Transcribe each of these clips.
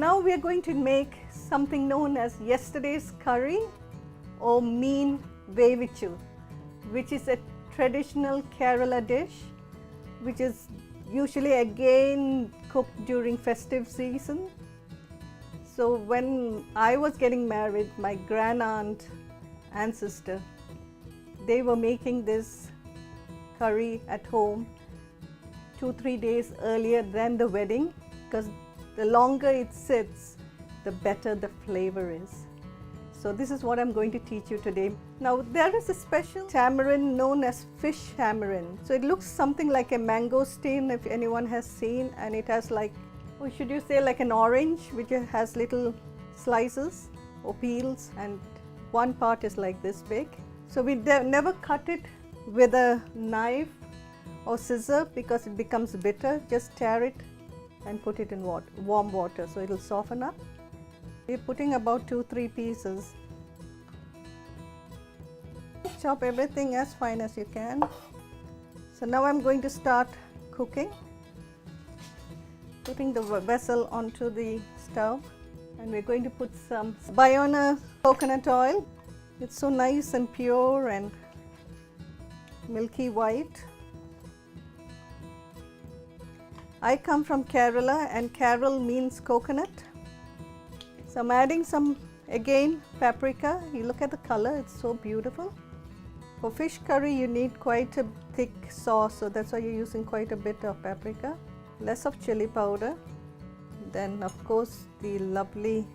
now we are going to make something known as yesterday's curry or mean vevichu, which is a traditional Kerala dish which is usually again cooked during festive season. So when I was getting married, my grand-aunt and sister, they were making this curry at home 2-3 days earlier than the wedding, because the longer it sits, the better the flavor is. So this is what I'm going to teach you today. Now there is a special tamarind known as fish tamarind. So it looks something like a mangosteen, if anyone has seen, and it has like, or should you say like an orange, which has little slices or peels, and one part is like this big. So we never cut it with a knife or scissor because it becomes bitter. Just tear it and put it in warm water so it will soften up. We're putting about 2-3 pieces. Chop everything as fine as you can. So now I'm going to start cooking. Putting the vessel onto the stove, and we're going to put some Bayona coconut oil. It's so nice and pure and milky white. I come from Kerala, and Kerala means coconut. So I'm adding some, again, paprika. You look at the color, it's so beautiful. For fish curry you need quite a thick sauce, so that's why you're using quite a bit of paprika. Less of chili powder. Then of course the lovely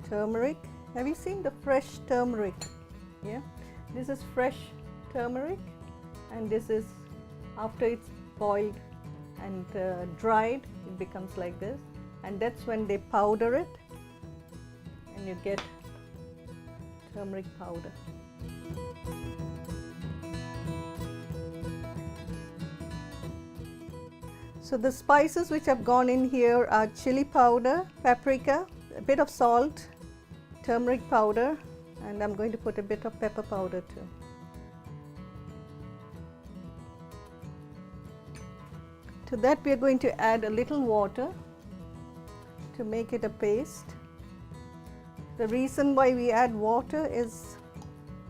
turmeric. Have you seen the fresh turmeric? Yeah, this is fresh turmeric, and this is after it's boiled and dried, it becomes like this, and that's when they powder it and you get turmeric powder. So the spices which have gone in here are chili powder, paprika, a bit of salt, turmeric powder, and I'm going to put a bit of pepper powder too. To that we are going to add a little water to make it a paste. The reason why we add water is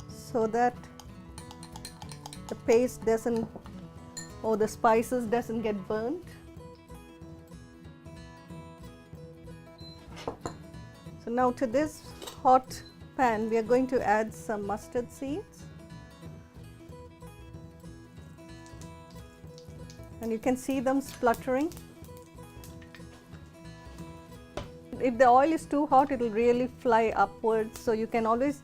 so that the paste doesn't, or the spices doesn't get burnt. So now to this hot pan we are going to add some mustard seeds, and you can see them spluttering. If the oil is too hot, it will really fly upwards, so you can always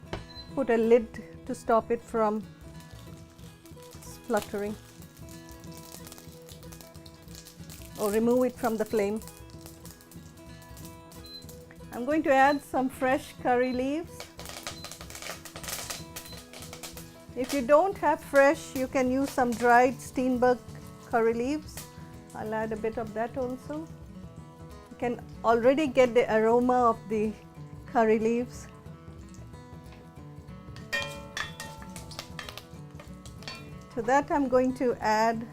put a lid to stop it from spluttering, or remove it from the flame. I'm going to add some fresh curry leaves. If you don't have fresh, you can use some dried Steenbergs curry leaves. I'll add a bit of that also. You can already get the aroma of the curry leaves. To that I'm going to add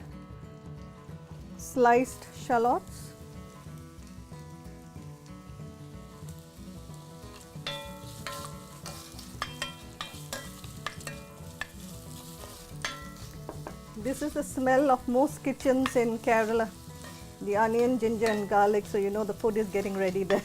sliced shallots. This is the smell of most kitchens in Kerala, the onion, ginger and garlic, so you know the food is getting ready there.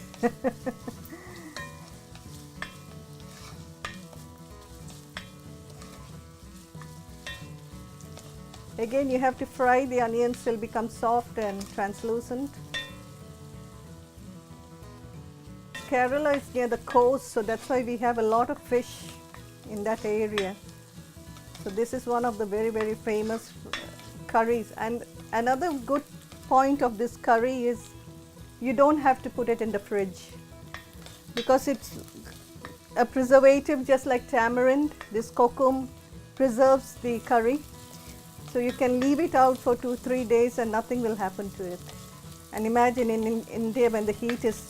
Again, you have to fry the onions till become soft and translucent. Kerala is near the coast, so that's why we have a lot of fish in that area. So this is one of the very, very famous curries. And another good point of this curry is you don't have to put it in the fridge, because it's a preservative just like tamarind. This kokum preserves the curry. So you can leave it out for 2-3 days and nothing will happen to it. And imagine in India when the heat is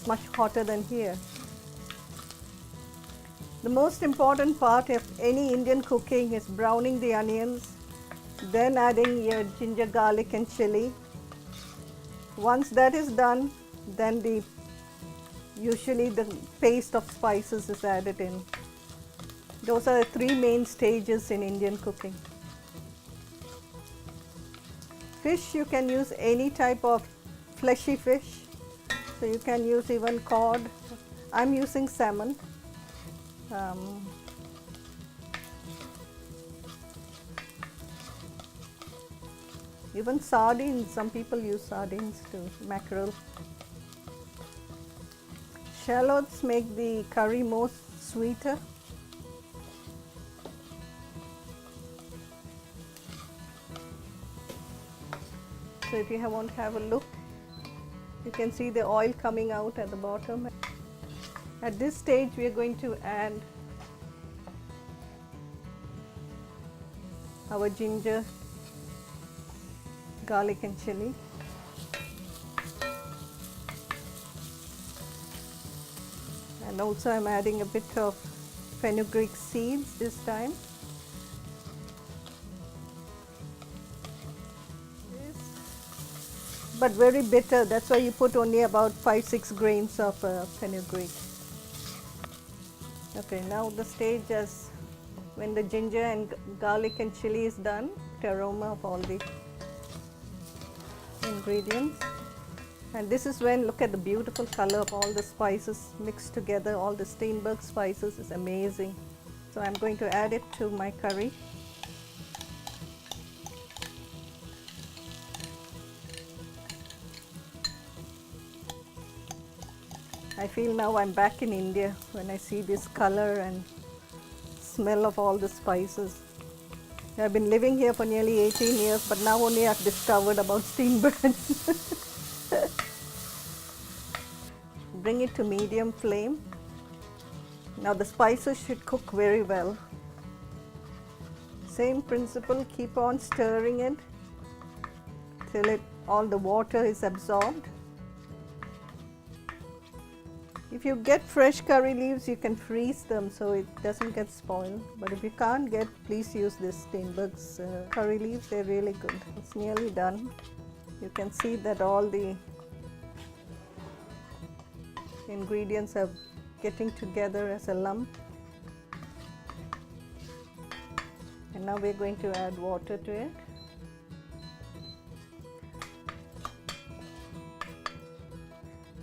much hotter than here. The most important part of any Indian cooking is browning the onions, then adding your ginger, garlic and chili. Once that is done, then the Usually the paste of spices is added in. Those are the three main stages in Indian cooking. Fish, you can use any type of fleshy fish. So you can use even cod. I'm using salmon. Even sardines, some people use sardines too, mackerel. Shallots make the curry more sweeter. So if you want to have a look, you can see the oil coming out at the bottom. At this stage we are going to add our ginger, garlic and chilli. And also I'm adding a bit of fenugreek seeds this time. But very bitter, that's why you put only about 5-6 grains of fenugreek. Okay, now the stage as when the ginger and garlic and chili is done, the aroma of all the ingredients. And this is when, look at the beautiful color of all the spices mixed together, all the Steenbergs spices is amazing. So I'm going to add it to my curry. I feel now I'm back in India when I see this color and smell of all the spices. I've been living here for nearly 18 years, but now only I've discovered about Steenbergs. Bring it to medium flame. Now the spices should cook very well. Same principle, keep on stirring it till all the water is absorbed. If you get fresh curry leaves, you can freeze them so it doesn't get spoiled. But if you can't get, please use this Steenbergs curry leaves, they're really good. It's nearly done. You can see that all the ingredients are getting together as a lump. And now we're going to add water to it.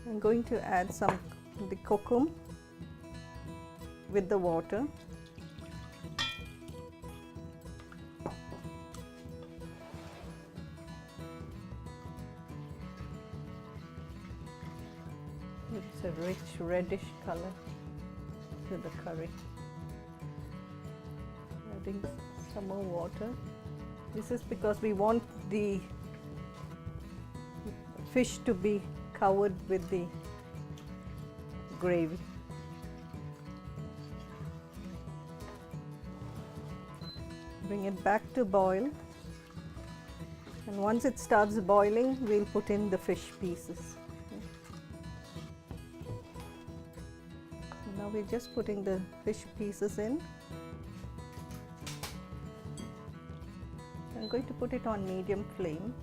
I'm going to add the kokum with the water. It's a rich reddish color to the curry. Adding some more water. This is because we want the fish to be covered with the gravy. Bring it back to boil, and once it starts boiling, we'll put in the fish pieces. Now we're just putting the fish pieces in. I'm going to put it on medium flame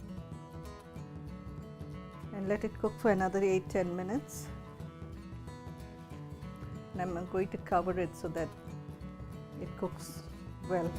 and let it cook for another 8-10 minutes. And I'm going to cover it so that it cooks well.